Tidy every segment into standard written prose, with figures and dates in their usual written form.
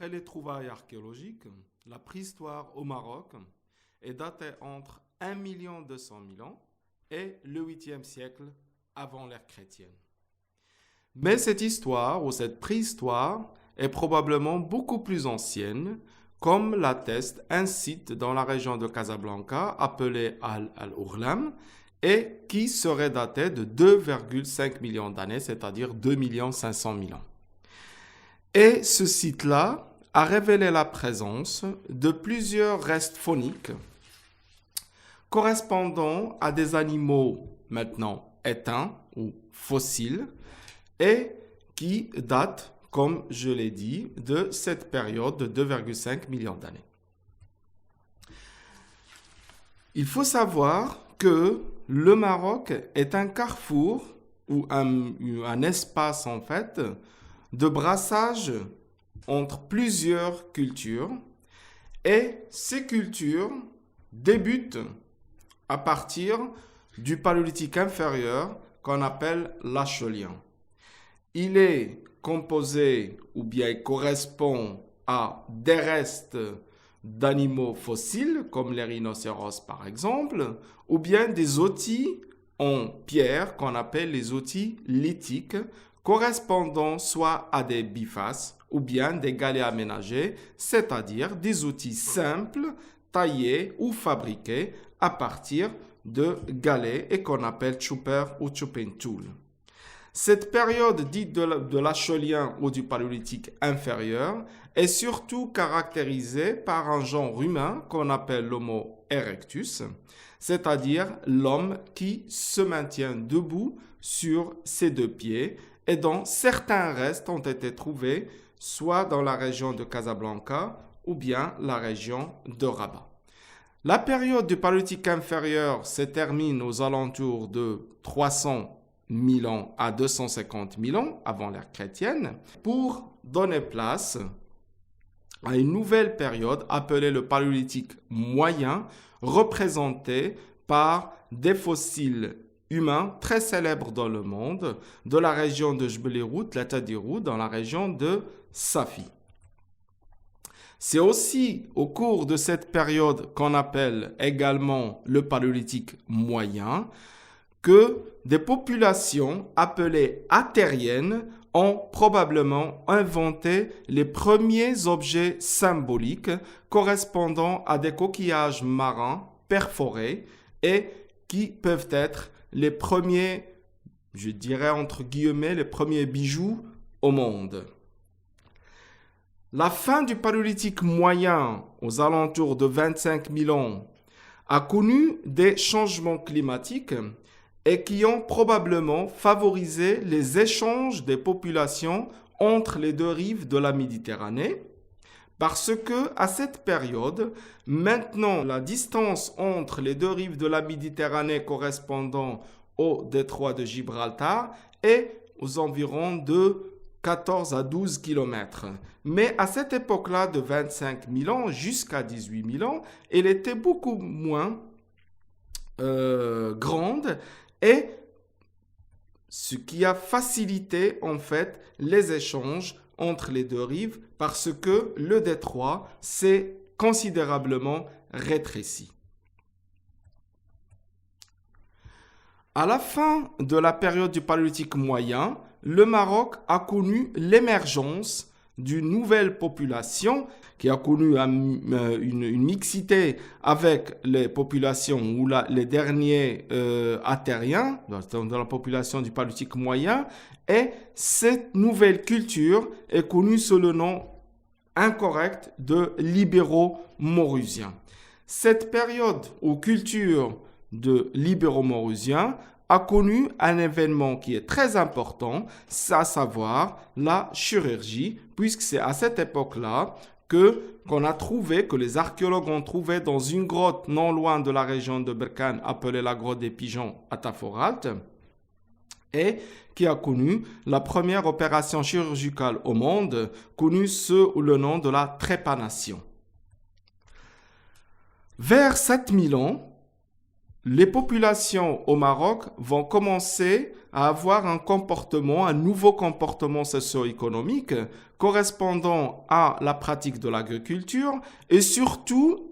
D'après les trouvailles archéologiques, la préhistoire au Maroc est datée entre 1 200 000 ans et le 8e siècle avant l'ère chrétienne. Mais cette histoire ou cette préhistoire est probablement beaucoup plus ancienne, comme l'atteste un site dans la région de Casablanca appelé Al-Ourlam et qui serait daté de 2,5 millions d'années, c'est-à-dire 2 500 000 ans. Et ce site-là a révélé la présence de plusieurs restes fauniques correspondant à des animaux maintenant éteints ou fossiles et qui datent, comme je l'ai dit, de cette période de 2,5 millions d'années. Il faut savoir que le Maroc est un carrefour ou un espace en fait de brassage entre plusieurs cultures et ces cultures débutent à partir du paléolithique inférieur qu'on appelle l'Acholien. Il est composé ou bien il correspond à des restes d'animaux fossiles comme les rhinocéros par exemple ou bien des outils en pierre qu'on appelle les outils lithiques correspondant soit à des bifaces ou bien des galets aménagés, c'est-à-dire des outils simples, taillés ou fabriqués à partir de galets et qu'on appelle chopper ou chopping tool. Cette période dite de l'Acholien ou du paléolithique inférieur est surtout caractérisée par un genre humain qu'on appelle l'Homo erectus, c'est-à-dire l'homme qui se maintient debout sur ses deux pieds et dont certains restes ont été trouvés soit dans la région de Casablanca ou bien la région de Rabat. La période du paléolithique inférieur se termine aux alentours de 300 000 ans à 250 000 ans avant l'ère chrétienne pour donner place à une nouvelle période appelée le paléolithique moyen représentée par des fossiles humains très célèbres dans le monde de la région de Jbel-Irhoud, la Tadirou, dans la région de Safi. C'est aussi au cours de cette période qu'on appelle également le paléolithique moyen que des populations appelées attériennes ont probablement inventé les premiers objets symboliques correspondant à des coquillages marins perforés et qui peuvent être les premiers, je dirais entre guillemets, les premiers bijoux au monde. La fin du paléolithique moyen, aux alentours de 25 000 ans, a connu des changements climatiques et qui ont probablement favorisé les échanges des populations entre les deux rives de la Méditerranée, parce que à cette période, maintenant la distance entre les deux rives de la Méditerranée correspondant au détroit de Gibraltar est aux environs de 14 à 12 km. Mais à cette époque-là, de 25 000 ans jusqu'à 18 000 ans, elle était beaucoup moins grande et ce qui a facilité en fait les échanges entre les deux rives parce que le détroit s'est considérablement rétréci. À la fin de la période du paléolithique moyen, le Maroc a connu l'émergence d'une nouvelle population qui a connu une mixité avec les populations ou les derniers attériens, dans la population du paléolithique moyen, et cette nouvelle culture est connue sous le nom incorrect de libéro-maurusiens. Cette période ou culture de libéro-maurusiens a connu un événement qui est très important, à savoir la chirurgie, puisque c'est à cette époque-là qu'on a trouvé, que les archéologues ont trouvé dans une grotte non loin de la région de Berkane, appelée la grotte des pigeons à Taforalt, et qui a connu la première opération chirurgicale au monde, connue sous le nom de la trépanation. Vers 7000 ans, les populations au Maroc vont commencer à avoir un nouveau comportement socio-économique correspondant à la pratique de l'agriculture et surtout,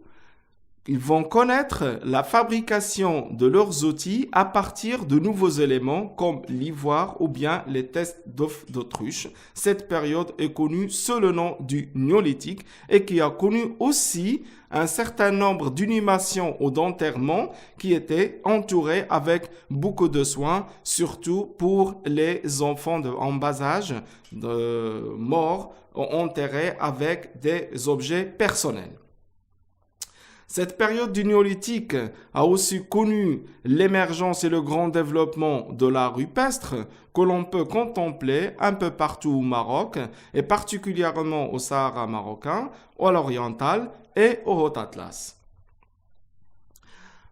ils vont connaître la fabrication de leurs outils à partir de nouveaux éléments comme l'ivoire ou bien les tests d'œufs d'autruche. Cette période est connue sous le nom du néolithique et qui a connu aussi un certain nombre d'inhumations ou d'enterrements qui étaient entourés avec beaucoup de soins, surtout pour les enfants en bas âge morts ou enterrés avec des objets personnels. Cette période du néolithique a aussi connu l'émergence et le grand développement de l'art rupestre que l'on peut contempler un peu partout au Maroc et particulièrement au Sahara marocain, à l'oriental et au Haut-Atlas.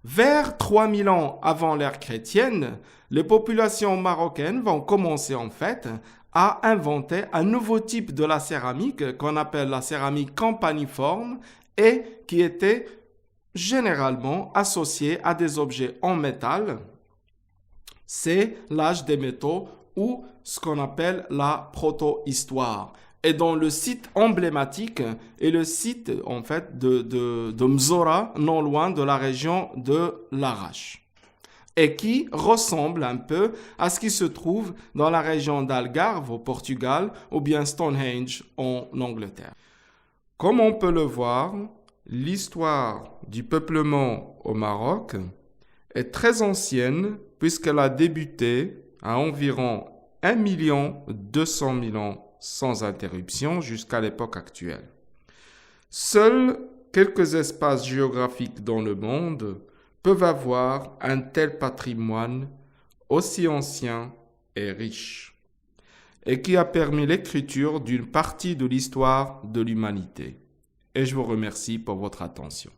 Vers 3000 ans avant l'ère chrétienne, les populations marocaines vont commencer en fait à inventer un nouveau type de la céramique qu'on appelle la céramique campaniforme et qui était généralement associé à des objets en métal. C'est l'âge des métaux ou ce qu'on appelle la proto-histoire. Et dans le site emblématique est le site en fait de Mzora, non loin de la région de Larache, et qui ressemble un peu à ce qui se trouve dans la région d'Algarve au Portugal ou bien Stonehenge en Angleterre. Comme on peut le voir, l'histoire du peuplement au Maroc est très ancienne puisqu'elle a débuté à environ 1 200 000 ans sans interruption jusqu'à l'époque actuelle. Seuls quelques espaces géographiques dans le monde peuvent avoir un tel patrimoine aussi ancien et riche et qui a permis l'écriture d'une partie de l'histoire de l'humanité. Et je vous remercie pour votre attention.